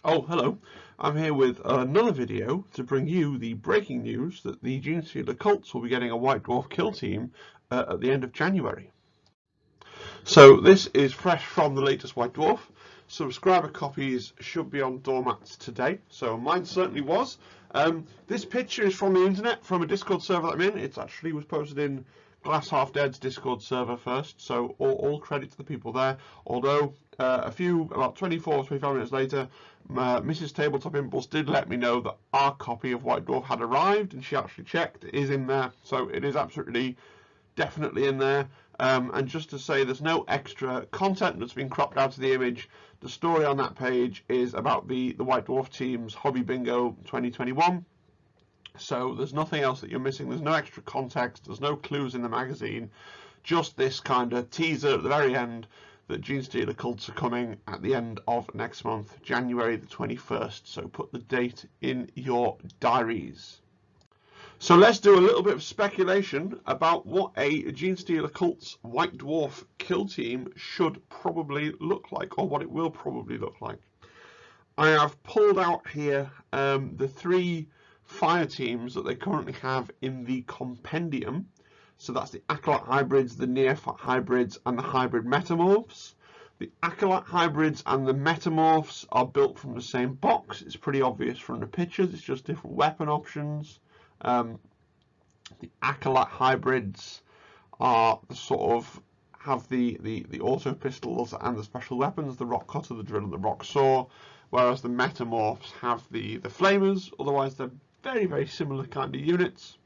Oh, hello. I'm here with another video to bring you the breaking news that the Genestealer cults will be getting a White Dwarf kill team at the end of January. So this is fresh from the latest White Dwarf. Subscriber copies should be on doormats today. So mine certainly was. This picture is from the internet, from a Discord server that I'm in. It actually was posted in Glass Half Dead's Discord server first, so all credit to the people there. Although about 24, 25 minutes later, Mrs. Tabletop Impulse did let me know that our copy of White Dwarf had arrived, and she actually checked. It is in there, so it is absolutely, definitely in there. And just to say, there's no extra content that's been cropped out of the image. The story on that page is about the White Dwarf team's Hobby Bingo 2021. So there's nothing else that you're missing. There's no extra context. There's no clues in the magazine. Just this kind of teaser at the very end that Genestealer cults are coming at the end of next month, January the 21st. So put the date in your diaries. So let's do a little bit of speculation about what a Genestealer cult's White Dwarf kill team should probably look like, or what it will probably look like. I have pulled out here the three fire teams that they currently have in the compendium. So that's the Acolyte hybrids, the Neophyte hybrids, and the hybrid metamorphs. The Acolyte hybrids and the metamorphs are built from the same box. It's pretty obvious from the pictures. It's just different weapon options. The Acolyte hybrids are the sort of have the auto pistols and the special weapons, the rock cutter, the drill, and the rock saw, whereas the metamorphs have the flamers. Otherwise, they're very similar kind of units.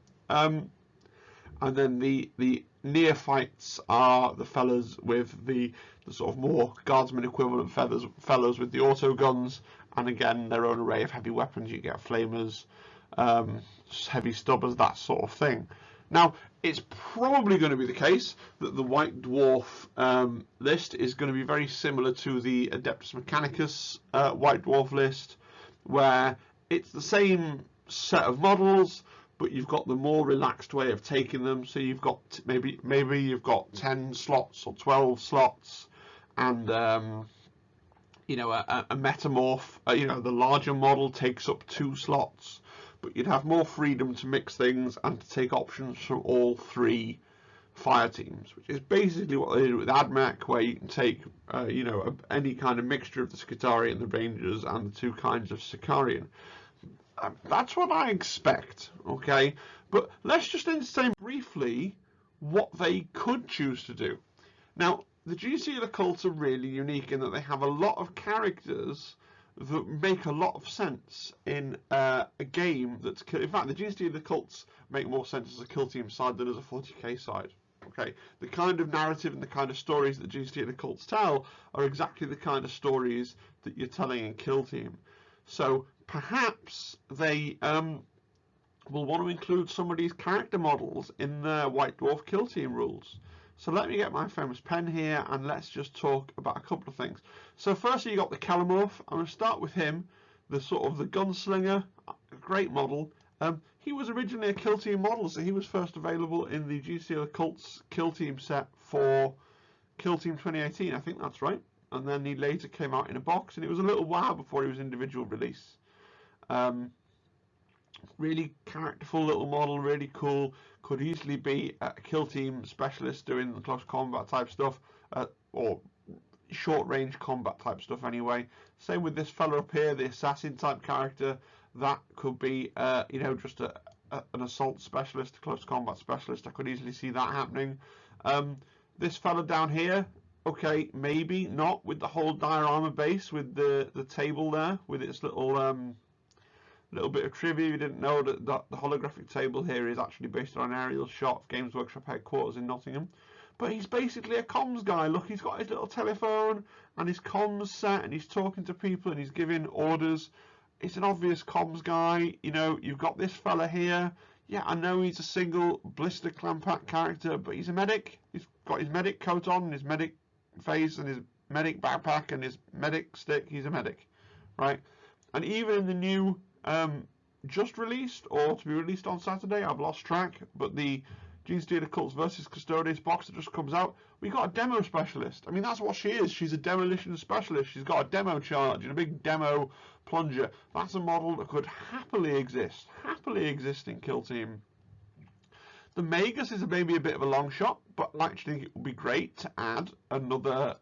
And then the neophytes are the fellas with the sort of more guardsman equivalent fellows with the auto guns, and again their own array of heavy weapons. You get flamers, heavy stubbers, that sort of thing. Now, it's probably going to be the case that the White Dwarf list is going to be very similar to the Adeptus Mechanicus White Dwarf list, where it's the same set of models, but you've got the more relaxed way of taking them. So you've got maybe you've got 10 slots or 12 slots, and a metamorph, the larger model takes up 2 slots. But you'd have more freedom to mix things and to take options from all 3 fire teams, which is basically what they did with AdMech, where you can take, any kind of mixture of the Skitarii and the Rangers and the 2 kinds of Sicarian. That's what I expect, okay? But let's just explain briefly what they could choose to do. Now, the Genestealer cults are really unique in that they have a lot of characters that make a lot of sense in a game that's... In fact, the Genestealer cults make more sense as a kill team side than as a 40k side. Okay, the kind of narrative and the kind of stories that Genestealer cults tell are exactly the kind of stories that you're telling in kill team. So perhaps they will want to include some of these character models in their White Dwarf kill team rules. So let me get my famous pen here and let's just talk about a couple of things. So firstly, you got the Calamorph. I'm going to start with him, the sort of the gunslinger, a great model. He was originally a kill team model, so he was first available in the Genestealer cults kill team set for Kill Team 2018. I think that's right. And then he later came out in a box, and it was a little while before he was individual release. Really characterful little model, really cool. Could easily be a kill team specialist doing the close combat type stuff, or short range combat type stuff anyway. Same with this fella up here, the assassin type character. That could be, just an assault specialist, a close combat specialist. I could easily see that happening. This fella down here, okay, maybe not with the whole diorama base with the table there with its little bit of trivia. You didn't know that the holographic table here is actually based on an aerial shot of Games Workshop headquarters in Nottingham. But he's basically a comms guy. Look, he's got his little telephone and his comms set, and he's talking to people and he's giving orders. It's an obvious comms guy. You've got this fella here. Yeah, I know he's a single blister clan pack character, but he's a medic. He's got his medic coat on and his medic face and his medic backpack and his medic stick. He's a medic, right? And even in the new just released, or to be released on Saturday, I've lost track, but the Genestealer Cults versus Custodes box that just comes out. We got a demo specialist. I mean, that's what she is. She's a demolition specialist. She's got a demo charge and a big demo plunger. That's a model that could happily exist in Kill Team. The Magus is maybe a bit of a long shot, but I actually think it would be great to add another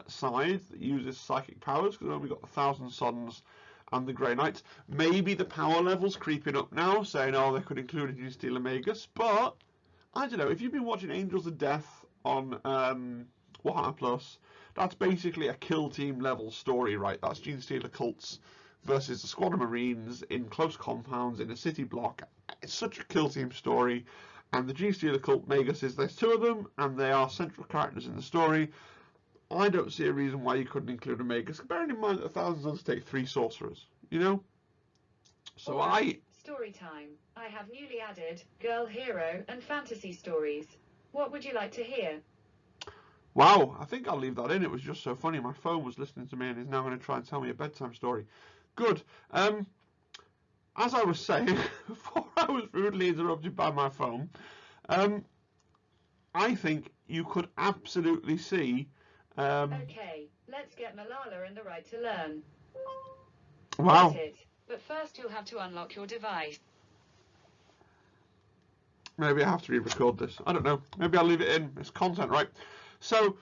side that uses psychic powers, because we've got the Thousand Suns and the Grey Knights. Maybe the power level's creeping up now, saying, oh, they could include a Genestealer Magus, but I don't know. If you've been watching Angels of Death on Warhammer Plus, that's basically a Kill Team level story, right? That's Genestealer Cults versus the Squad of Marines in close compounds in a city block. It's such a Kill Team story. And the Genestealer Cult Maguses, there's two of them, and they are central characters in the story. I don't see a reason why you couldn't include a Magus, bearing in mind that 1,000 Suns take 3 sorcerers, you know? So Story time. I have newly added girl hero and fantasy stories. What would you like to hear? Wow, I think I'll leave that in. It was just so funny. My phone was listening to me and is now going to try and tell me a bedtime story. Good. As I was saying, before I was rudely interrupted by my phone, I think you could absolutely see... Okay, let's get Malala in the right to learn. Wow. Got it. But first you'll have to unlock your device. Maybe I have to re-record this. I don't know. Maybe I'll leave it in. It's content, right? So,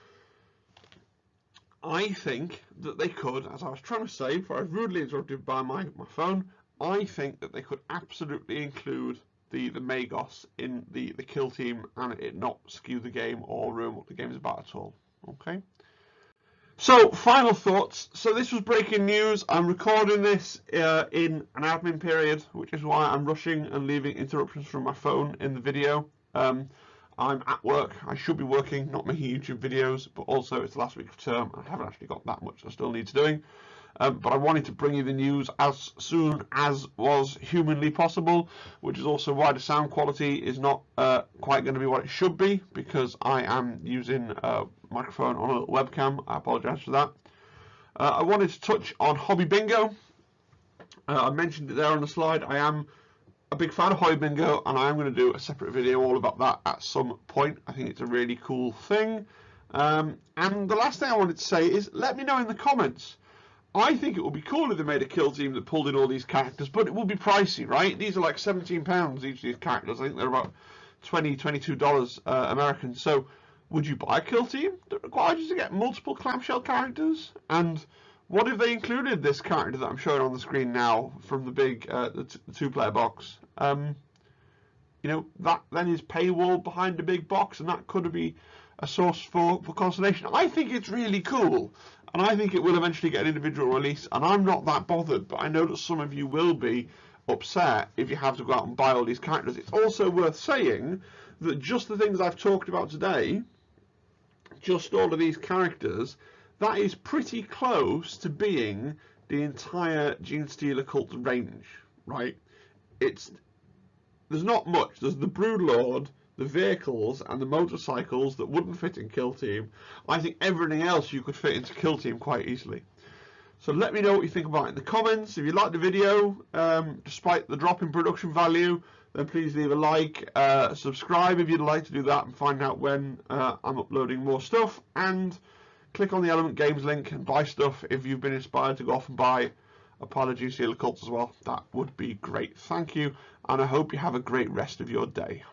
I think that they could, as I was trying to say, before I was rudely interrupted by my phone, I think that they could absolutely include the Magos in the Kill Team and it not skew the game or ruin what the game is about at all. Okay? So, final thoughts. So this was breaking news. I'm recording this in an admin period, which is why I'm rushing and leaving interruptions from my phone in the video. I'm at work. I should be working, not making YouTube videos, but also it's the last week of term. I haven't actually got that much I still need doing. But I wanted to bring you the news as soon as was humanly possible, which is also why the sound quality is not quite going to be what it should be, because I am using a microphone on a webcam. I apologise for that. I wanted to touch on Hobby Bingo. I mentioned it there on the slide. I am a big fan of Hobby Bingo, and I am going to do a separate video all about that at some point. I think it's a really cool thing. And the last thing I wanted to say is, let me know in the comments. I think it would be cool if they made a Kill Team that pulled in all these characters, but it will be pricey, right? These are like £17 each of these characters. I think they're about $20, $22 American. So, would you buy a Kill Team that requires you to get multiple clamshell characters? And what if they included this character that I'm showing on the screen now from the big the 2-player box? You know, that then is paywall behind the big box, and that could be a source for consolation. I think it's really cool. And I think it will eventually get an individual release, and I'm not that bothered, but I know that some of you will be upset if you have to go out and buy all these characters. It's also worth saying that just the things I've talked about today, just all of these characters, that is pretty close to being the entire Genestealer Cult range, right? There's not much. There's the Broodlord, the vehicles and the motorcycles that wouldn't fit in Kill Team. I think everything else you could fit into Kill Team quite easily. So let me know what you think about it in the comments. If you liked the video, despite the drop in production value, then please leave a like, subscribe if you'd like to do that and find out when I'm uploading more stuff, and click on the Element Games link and buy stuff if you've been inspired to go off and buy a pile of Genestealer Cults as well. That would be great. Thank you, and I hope you have a great rest of your day.